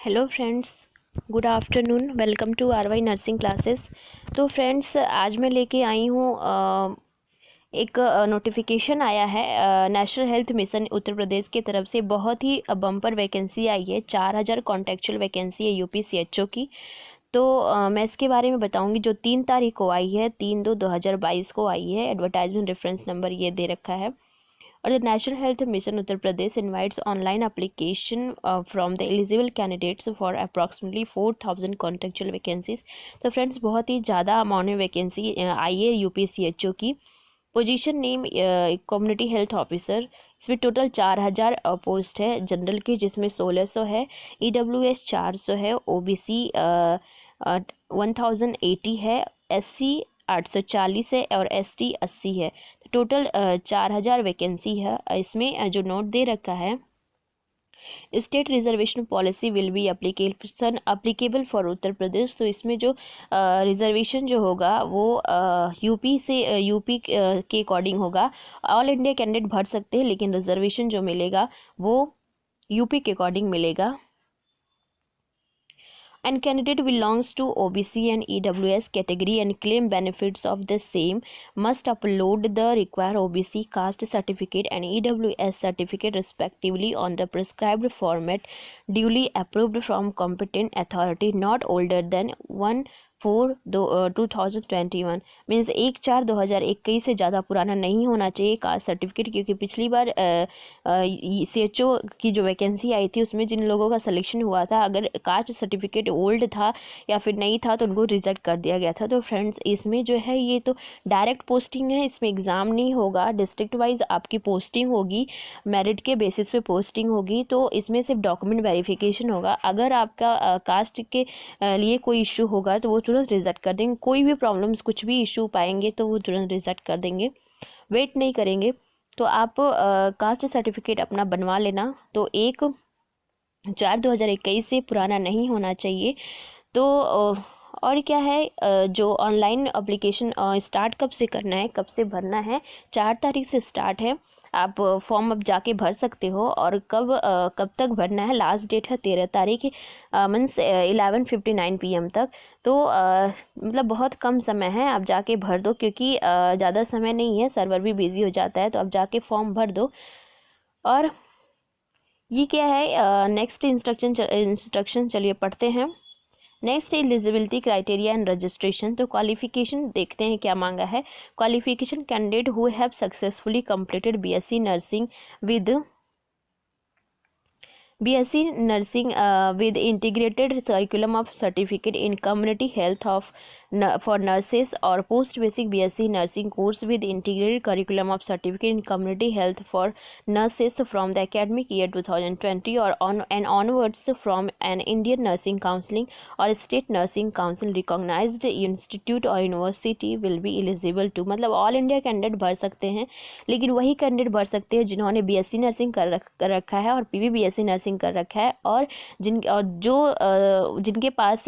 Hello friends, good afternoon. Welcome to RY nursing classes. तो friends, आज मैं लेके आई हूँ एक नोटिफिकेशन आया है national health mission Uttar Pradesh की तरफ से। बहुत ही बम्पर वैकेंसी आई है, 4000 कॉन्टेक्चुअल वैकेंसी है यूपी सीएचओ की। तो मैं इसके बारे में बताऊंगी। जो 3 तारीख को आई है, 3/2/2022 को आई है। एडवर्टाइजमेंट रेफरेंस नंबर ये दे रखा है। और the national health mission Uttar Pradesh invites online application from the eligible candidates for approximately 4000 contractual vacancies. तो फ्रेंड्स, बहुत ही ज़्यादा अमाउंट में वैकेंसी आई है यूपीसीएचओ की। Position name community health officer. इसमें टोटल 4000 पोस्ट है जनरल की, जिसमें 1600 है, ईडब्ल्यूएस 400 है, ओबीसी 1080 है, एससी 840 है और एसटी 80 है। टोटल 4000 वैकेंसी है। इसमें जो नोट दे रखा है, state reservation policy will be applicable for Uttar Pradesh. तो इसमें जो रिजर्वेशन जो होगा वो यूपी के अकॉर्डिंग होगा। ऑल इंडिया कैंडिडेट भर सकते हैं, लेकिन रिजर्वेशन जो मिलेगा वो यूपी के अकॉर्डिंग मिलेगा। And candidate belongs to OBC and EWS category and claim benefits of the same must upload the required OBC caste certificate and EWS certificate respectively on the prescribed format duly approved from competent authority not older than 1/4/2021। Means 1/4/2021 से ज़्यादा पुराना नहीं होना चाहिए caste certificate, क्योंकि पिछली बार CHO की जो वैकेंसी आई थी उसमें जिन लोगों का सिलेक्शन हुआ था, अगर कास्ट सर्टिफिकेट ओल्ड था या फिर नहीं था तो उनको रिजेक्ट कर दिया गया था। तो फ्रेंड्स, इसमें जो है ये तो डायरेक्ट पोस्टिंग है, इसमें एग्ज़ाम नहीं होगा। डिस्ट्रिक्ट वाइज आपकी पोस्टिंग होगी, मेरिट के बेसिस पे पोस्टिंग होगी। तो इसमें सिर्फ डॉक्यूमेंट वेरिफिकेशन होगा। अगर आपका कास्ट के लिए कोई इशू होगा तो वो तुरंत रिजेक्ट कर देंगे। कोई भी प्रॉब्लम्स, कुछ भी इशू पाएंगे तो वो तुरंत रिजेक्ट कर देंगे, वेट नहीं करेंगे। तो आप कास्ट सर्टिफिकेट अपना बनवा लेना। तो 1/4/2021 से पुराना नहीं होना चाहिए। तो और क्या है, जो ऑनलाइन एप्लीकेशन स्टार्ट कब से करना है, कब से भरना है? 4 तारीख से स्टार्ट है। आप फॉर्म अब जाके भर सकते हो। और कब तक भरना है? लास्ट डेट है 13 तारीख, मीन्स 11:59 PM तक। तो मतलब बहुत कम समय है, आप जाके भर दो, क्योंकि ज़्यादा समय नहीं है, सर्वर भी बिजी हो जाता है। तो आप जाके फॉर्म भर दो। और ये क्या है, नेक्स्ट इंस्ट्रक्शन चलिए पढ़ते हैं। Next eligibility criteria and registration. तो क्वालिफिकेशन देखते हैं क्या मांगा है। Qualification candidate who have successfully completed BSc nursing with integrated curriculum of certificate in community health for nurses or post basic BSc nursing course with integrated curriculum of certificate in community health for nurses from the academic year 2020 or onwards from an Indian Nursing Counseling or State Nursing Council recognized institute or university will be eligible to। मतलब all India candidate भर सकते हैं, लेकिन वही candidate भर सकते हैं जिन्होंने बीएससी नर्सिंग कर रखा है और पीवीबीएससी नर्सिंग कर रखा है, और जिनके पास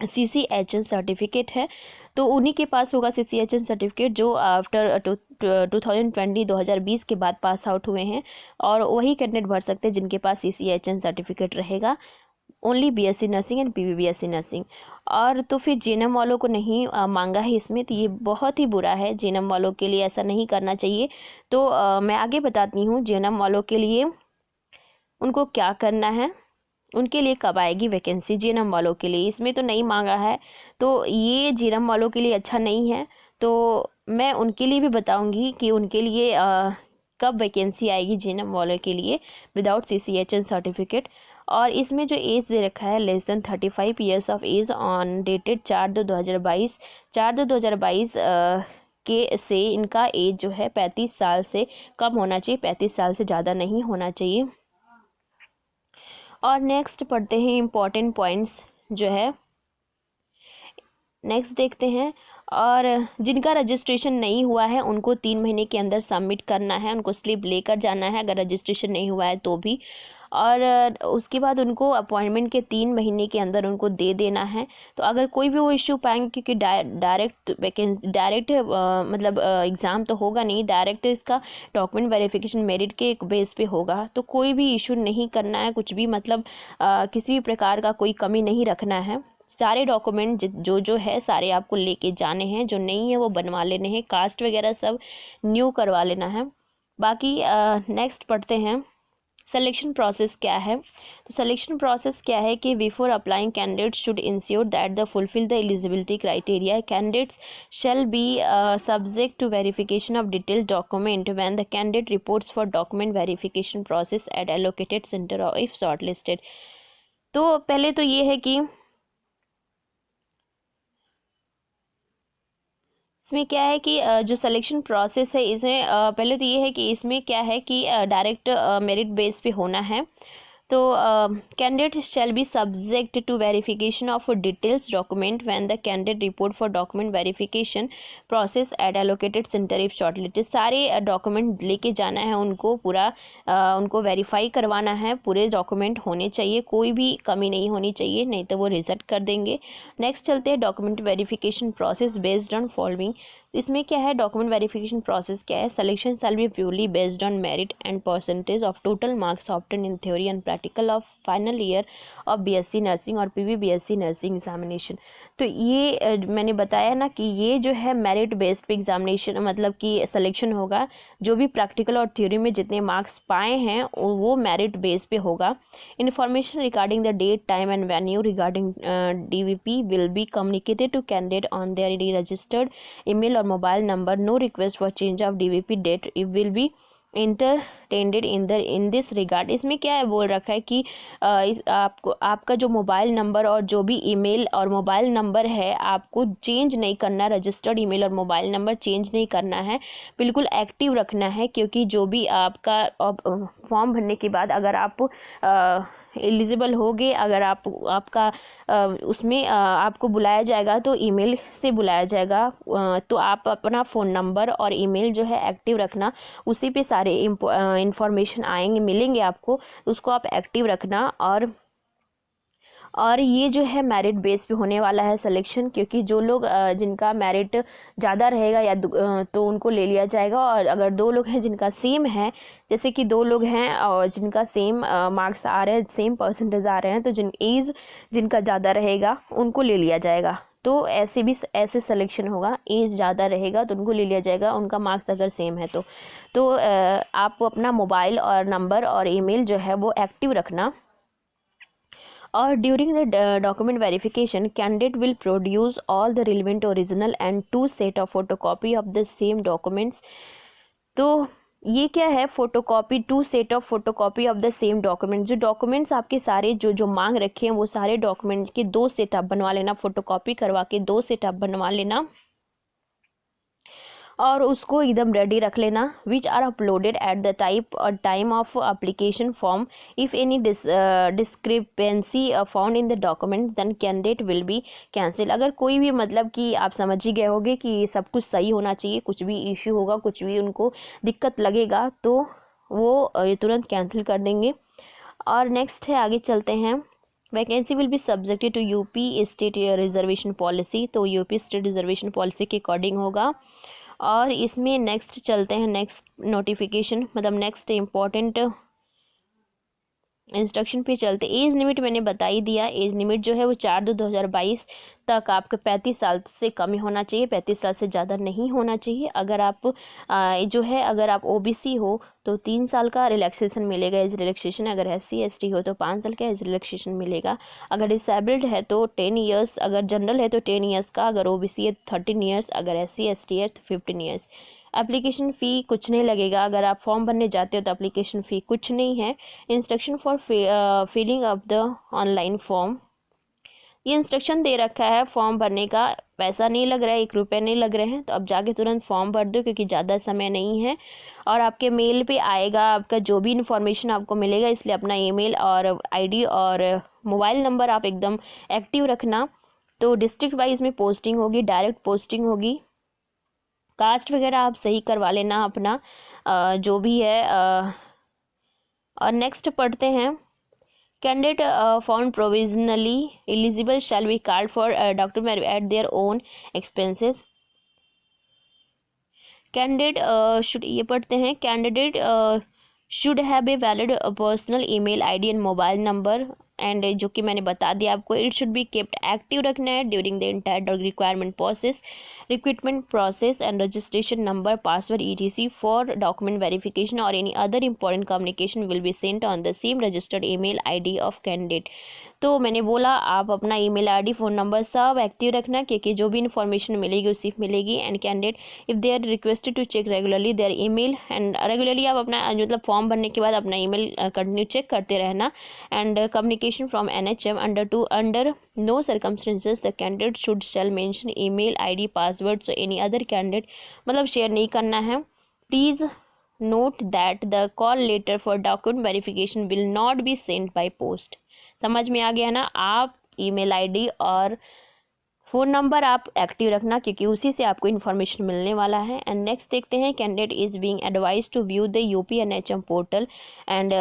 CCHN सर्टिफिकेट है। तो उन्हीं के पास होगा CCHN सर्टिफिकेट जो आफ्टर 2020 के बाद पास आउट हुए हैं, और वही कैंडिडेट भर सकते हैं जिनके पास CCHN सर्टिफिकेट रहेगा। Only BSc nursing and PVBSc nursing. और तो फिर जेएनएम वालों को नहीं मांगा है इसमें, तो ये बहुत ही बुरा है। जेएनएम वालों के लिए ऐसा नहीं करना चाहिए। तो मैं आगे बताती हूँ जेएनएम वालों के लिए उनको क्या करना है, उनके लिए कब आएगी वैकेंसी। जेएनएम वालों के लिए इसमें तो नहीं मांगा है, तो ये जेएनएम वालों के लिए अच्छा नहीं है। तो मैं उनके लिए भी बताऊंगी कि उनके लिए कब वैकेंसी आएगी जेएनएम वालों के लिए विदाउट CCHN सर्टिफिकेट। और इसमें जो एज दे रखा है, less than 35 years of age on dated 4/2/2022। 4/2/2022 के से इनका एज जो है 35 साल से कम होना चाहिए, 35 साल से ज़्यादा नहीं होना चाहिए। और नेक्स्ट पढ़ते हैं इम्पॉर्टेंट पॉइंट्स जो है, नेक्स्ट देखते हैं। और जिनका रजिस्ट्रेशन नहीं हुआ है उनको 3 महीने के अंदर सबमिट करना है, उनको स्लिप लेकर जाना है अगर रजिस्ट्रेशन नहीं हुआ है तो भी। और उसके बाद उनको अपॉइंटमेंट के 3 महीने के अंदर उनको दे देना है। तो अगर कोई भी वो इशू पाएंगे, क्योंकि डायरेक्ट मतलब एग्ज़ाम तो होगा नहीं, डायरेक्ट इसका डॉक्यूमेंट वेरिफिकेशन मेरिट के एक बेस पे होगा, तो कोई भी इशू नहीं करना है, कुछ भी मतलब किसी भी प्रकार का कोई कमी नहीं रखना है। सारे डॉक्यूमेंट जो है सारे आपको लेके जाने हैं, जो नहीं है वो बनवा लेने हैं, कास्ट वगैरह सब न्यू करवा लेना है। बाकी नेक्स्ट पढ़ते हैं सिलेक्शन प्रोसेस क्या है। तो सिलेक्शन प्रोसेस क्या है कि before applying candidates should ensure that the fulfil the eligibility criteria. Candidates shall be subject to verification of detailed document when the candidate reports for document verification process at allocated center or if shortlisted। तो पहले तो ये है कि इसमें क्या है कि जो सिलेक्शन प्रोसेस है इसमें पहले तो ये है कि इसमें क्या है कि डायरेक्ट मेरिट बेस पे होना है। तो candidate shall be subject to verification of details document when the candidate report for document verification process at allocated centre if shortlisted. सारे डॉक्यूमेंट लेके जाना है उनको, पूरा उनको वेरीफाई करवाना है, पूरे डॉक्यूमेंट होने चाहिए, कोई भी कमी नहीं होनी चाहिए, नहीं तो वो रिजेक्ट कर देंगे। नेक्स्ट चलते हैं document verification process based on following. इसमें क्या है डॉक्यूमेंट वेरिफिकेशन प्रोसेस क्या है। Selection shall be purely based on merit and percentage of total marks obtain in theory and practical of final year of BSc nursing और PV BSc nursing examination. तो ये मैंने बताया ना कि ये जो है मेरिट बेस्ड पे एग्जामिनेशन मतलब कि सिलेक्शन होगा, जो भी प्रैक्टिकल और थ्योरी में जितने मार्क्स पाए हैं वो मेरिट बेस पे होगा। Information regarding the date time and venue regarding DVP will be communicated to candidate on their registered email और mobile number. No request for change of DVP date it will be entertained in this regard. इसमें क्या है बोल रखा है कि आपका जो मोबाइल नंबर और जो भी ईमेल और मोबाइल नंबर है आपको चेंज नहीं करना, रजिस्टर्ड ईमेल और मोबाइल नंबर चेंज नहीं करना है, बिल्कुल एक्टिव रखना है। क्योंकि जो भी आपका फॉर्म भरने के बाद अगर आप एलिजिबल होगे, अगर आपका उसमें आपको बुलाया जाएगा तो ईमेल से बुलाया जाएगा, तो आप अपना फ़ोन नंबर और ईमेल जो है एक्टिव रखना, उसी पे सारे इंफॉर्मेशन आएंगे मिलेंगे आपको, उसको आप एक्टिव रखना। और ये जो है मेरिट बेस पे होने वाला है सिलेक्शन, क्योंकि जो लोग जिनका मेरिट ज़्यादा रहेगा या तो उनको ले लिया जाएगा। और अगर 2 लोग हैं जिनका सेम है, जैसे कि 2 लोग हैं और जिनका सेम मार्क्स आ रहे हैं, सेम परसेंटेज आ रहे हैं, तो जिनका ज़्यादा रहेगा उनको ले लिया जाएगा। तो ऐसे सिलेक्शन होगा, एज ज़्यादा रहेगा तो उनको ले लिया जाएगा, उनका मार्क्स अगर सेम है तो आप अपना मोबाइल और नंबर और ईमेल जो है वो एक्टिव रखना। और during the document verification candidate will produce all the relevant original and 2 set of photocopy of the same documents. तो ये क्या है photocopy, 2 set of photocopy of the same document. जो डॉक्यूमेंट्स आपके सारे जो मांग रखे हैं वो सारे डॉक्यूमेंट के 2 सेट आप बनवा लेना, फोटोकॉपी करवा के 2 सेट आप बनवा लेना और उसको एकदम रेडी रख लेना। Which are uploaded at the type और time of application form. If any discrepancy found in the document then candidate will be cancel. अगर कोई भी मतलब कि आप समझ ही गए होंगे कि सब कुछ सही होना चाहिए, कुछ भी इश्यू होगा, कुछ भी उनको दिक्कत लगेगा तो वो तुरंत कैंसिल कर देंगे। और नेक्स्ट है, आगे चलते हैं। Vacancy will be subjected to UP state reservation policy. तो यूपी स्टेट रिजर्वेशन पॉलिसी के अकॉर्डिंग होगा। और इसमें नेक्स्ट चलते हैं, नेक्स्ट नोटिफिकेशन मतलब नेक्स्ट इम्पॉर्टेंट इंस्ट्रक्शन पे चलते। एज लिमिट मैंने बता ही दिया, एज लिमिट जो है वो 4/2/2022 तक आपका 35 साल से कम होना चाहिए, 35 साल से ज़्यादा नहीं होना चाहिए। अगर आप जो है अगर आप ओबीसी हो तो 3 साल का रिलैक्सेशन मिलेगा, एज रिलैक्सेशन। अगर SC/ST हो तो 5 साल का एज रिलैक्सेशन मिलेगा। अगर डिसेबल्ड है तो 10 ईयर्स, अगर जनरल है तो 10 ईयर्स का, अगर ओबीसी है 13 ईयर्स, अगर SC/ST है तो 15 ईयर्स। एप्लीकेशन फ़ी कुछ नहीं लगेगा, अगर आप फॉर्म भरने जाते हो तो एप्लीकेशन फ़ी कुछ नहीं है। Instruction for filling up the online form, ये इंस्ट्रक्शन दे रखा है फॉर्म भरने का, पैसा नहीं लग रहा है, 1 रुपये नहीं लग रहे हैं, तो अब जाके तुरंत फॉर्म भर दो क्योंकि ज़्यादा समय नहीं है। और आपके मेल पे आएगा आपका जो भी इन्फॉर्मेशन आपको मिलेगा, इसलिए अपना ईमेल और आईडी और मोबाइल नंबर आप एकदम एक्टिव रखना। तो डिस्ट्रिक्ट वाइज में पोस्टिंग होगी, डायरेक्ट पोस्टिंग होगी। कास्ट वगैरह आप सही करवा लेना अपना, जो भी है और नेक्स्ट पढ़ते हैं, candidate found provisionally eligible shall be card for document at their own expenses. Candidate should, ये पढ़ते हैं, candidate should have a valid personal email ID and mobile number, and जो कि मैंने बता दिया आपको, it should be kept active रखना है during the entire recruitment process and registration number, password ETC for document verification और any other important communication will be sent on the same registered email ID of candidate. तो मैंने बोला आप अपना email ID, phone number सब active रखना, क्योंकि जो भी इन्फॉर्मेशन मिलेगी उसी मिलेगी। And candidate if they are requested to check regularly their email, and regularly आप अपना मतलब फॉर्म भरने के बाद अपना ईमेल कंटिन्यू चेक करते रहना। And communication from NHM under no circumstances the candidate should shall mention email ID password so any other candidate, मतलब शेयर नहीं करना है। Please note that the call letter for document verification will not be sent by post. समझ में आ गया ना? आप ईमेल आईडी और फ़ोन नंबर आप एक्टिव रखना, क्योंकि उसी से आपको इन्फॉर्मेशन मिलने वाला है। एंड नेक्स्ट देखते हैं, candidate is being advise to view the UPNHM portal, and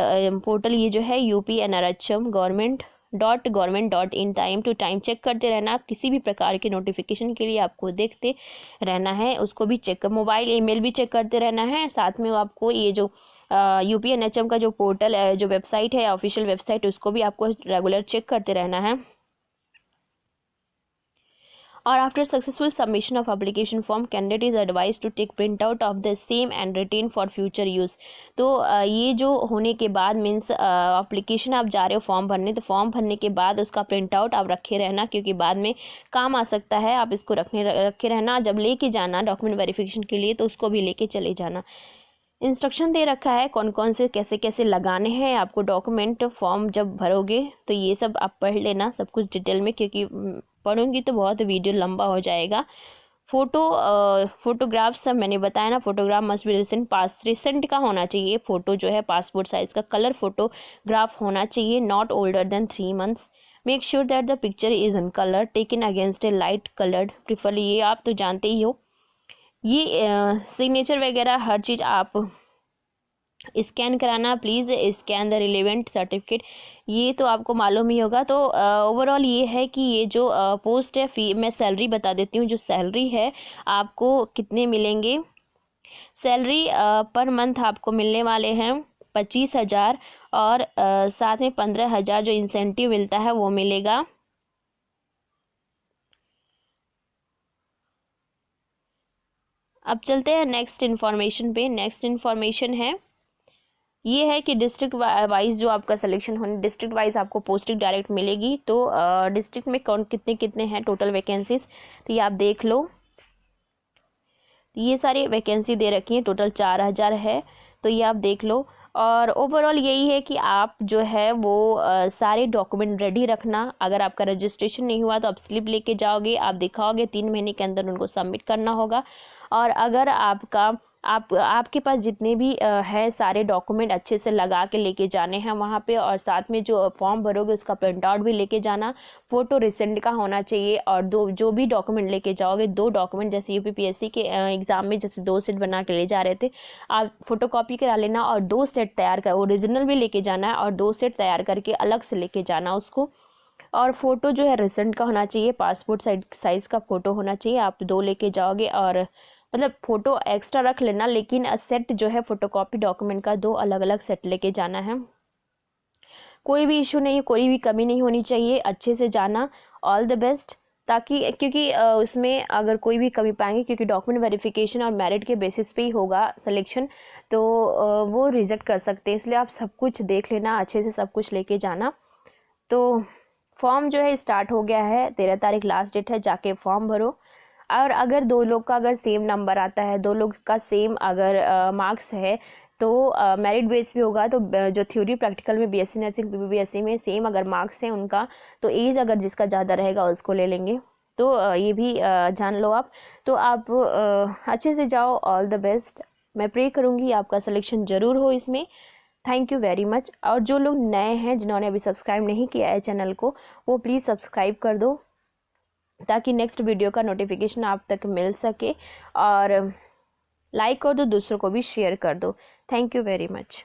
portal ये जो है UPNRHM government.in time to time check करते रहना। किसी भी प्रकार के नोटिफिकेशन के लिए आपको देखते रहना है, उसको भी चेक, मोबाइल ईमेल भी चेक करते रहना है। साथ में आपको ये जो UPNHM का जो पोर्टल है, जो वेबसाइट है ऑफिशियल वेबसाइट, उसको भी आपको रेगुलर चेक करते रहना है। और after successful submission of application form candidate is advise to take print out of the same and retain for future use. तो ये जो होने के बाद मीन्स एप्लीकेशन आप जा रहे हो फॉर्म भरने, तो फॉर्म भरने के बाद उसका प्रिंट आउट आप रखे रहना, क्योंकि बाद में काम आ सकता है। आप इसको रखे रहना, जब लेके जाना डॉक्यूमेंट वेरिफिकेशन के लिए तो उसको भी लेके चले जाना। इंस्ट्रक्शन दे रखा है कौन कौन से कैसे कैसे लगाने हैं आपको डॉक्यूमेंट फॉर्म जब भरोगे, तो ये सब आप पढ़ लेना सब कुछ डिटेल में, क्योंकि पढ़ूंगी तो बहुत वीडियो लंबा हो जाएगा। फोटोग्राफ सब मैंने बताया ना, फोटोग्राफ मस्ट बी रिसेंट का होना चाहिए। फ़ोटो जो है पासपोर्ट साइज़ का कलर फोटोग्राफ होना चाहिए, not older than 3 months. Make sure that the picture is in colour taken against A light coloured, preferably, ये आप तो जानते ही हो। ये सिग्नेचर वगैरह हर चीज़ आप स्कैन कराना, please scan the relevant certificate, ये तो आपको मालूम ही होगा। तो ओवरऑल ये है कि ये जो पोस्ट है, फी मैं सैलरी बता देती हूँ। जो सैलरी है आपको कितने मिलेंगे, सैलरी पर मंथ आपको मिलने वाले हैं 25,000, और साथ में 15,000 जो इंसेंटिव मिलता है वो मिलेगा। अब चलते हैं नेक्स्ट इन्फॉर्मेशन पे। नेक्स्ट इन्फॉर्मेशन है ये है कि डिस्ट्रिक्ट वाइज जो आपका सिलेक्शन होने, डिस्ट्रिक्ट वाइज आपको पोस्टिंग डायरेक्ट मिलेगी। तो डिस्ट्रिक्ट में कौन कितने कितने हैं टोटल वैकेंसीज, तो ये आप देख लो। ये सारी वैकेंसी दे रखी है, टोटल 4,000 है, तो ये आप देख लो। और ओवरऑल यही है कि आप जो है वो सारे डॉक्यूमेंट रेडी रखना। अगर आपका रजिस्ट्रेशन नहीं हुआ तो आप स्लिप लेके जाओगे, आप दिखाओगे, 3 महीने के अंदर उनको सबमिट करना होगा। और अगर आपके पास जितने भी है सारे डॉक्यूमेंट अच्छे से लगा के लेके जाने हैं वहाँ पे, और साथ में जो फॉर्म भरोगे उसका प्रिंट आउट भी लेके जाना, फ़ोटो रिसेंट का होना चाहिए। और जो भी डॉक्यूमेंट लेके जाओगे, 2 डॉक्यूमेंट, जैसे UPPSC के एग्ज़ाम में जैसे 2 सेट बना के ले जा रहे थे, आप फोटोकॉपी करा लेना और 2 सेट तैयार कर, ओरिजिनल भी लेके जाना है और 2 सेट तैयार करके अलग से लेके जाना उसको। और फ़ोटो जो है रिसेंट का होना चाहिए, पासपोर्ट साइज़ का फ़ोटो होना चाहिए। आप 2 लेके जाओगे, और मतलब फ़ोटो एक्स्ट्रा रख लेना, लेकिन सेट जो है फ़ोटोकॉपी डॉक्यूमेंट का 2 अलग अलग सेट लेके जाना है। कोई भी इशू नहीं, कोई भी कमी नहीं होनी चाहिए, अच्छे से जाना। All the best. ताकि क्योंकि उसमें अगर कोई भी कमी पाएंगे, क्योंकि डॉक्यूमेंट वेरिफिकेशन और मेरिट के बेसिस पे ही होगा सिलेक्शन, तो वो रिजेक्ट कर सकते हैं, इसलिए आप सब कुछ देख लेना, अच्छे से सब कुछ लेके जाना। तो फॉर्म जो है स्टार्ट हो गया है, 13 तारीख लास्ट डेट है, जाके फॉर्म भरो। और अगर 2 लोग का अगर सेम नंबर आता है, 2 लोग का सेम अगर मार्क्स है, तो मेरिट बेस भी होगा। तो जो थ्योरी प्रैक्टिकल में BSc नर्सिंग PPBSc में सेम अगर मार्क्स हैं उनका, तो एज अगर जिसका ज़्यादा रहेगा उसको ले लेंगे। तो ये भी जान लो आप। तो आप अच्छे से जाओ, ऑल द बेस्ट। मैं प्रे करूँगी आपका सिलेक्शन ज़रूर हो इसमें। Thank you very much. और जो लोग नए हैं, जिन्होंने अभी सब्सक्राइब नहीं किया है चैनल को, वो प्लीज़ सब्सक्राइब कर दो, ताकि नेक्स्ट वीडियो का नोटिफिकेशन आप तक मिल सके। और लाइक कर दो, दूसरों को भी शेयर कर दो। Thank you very much.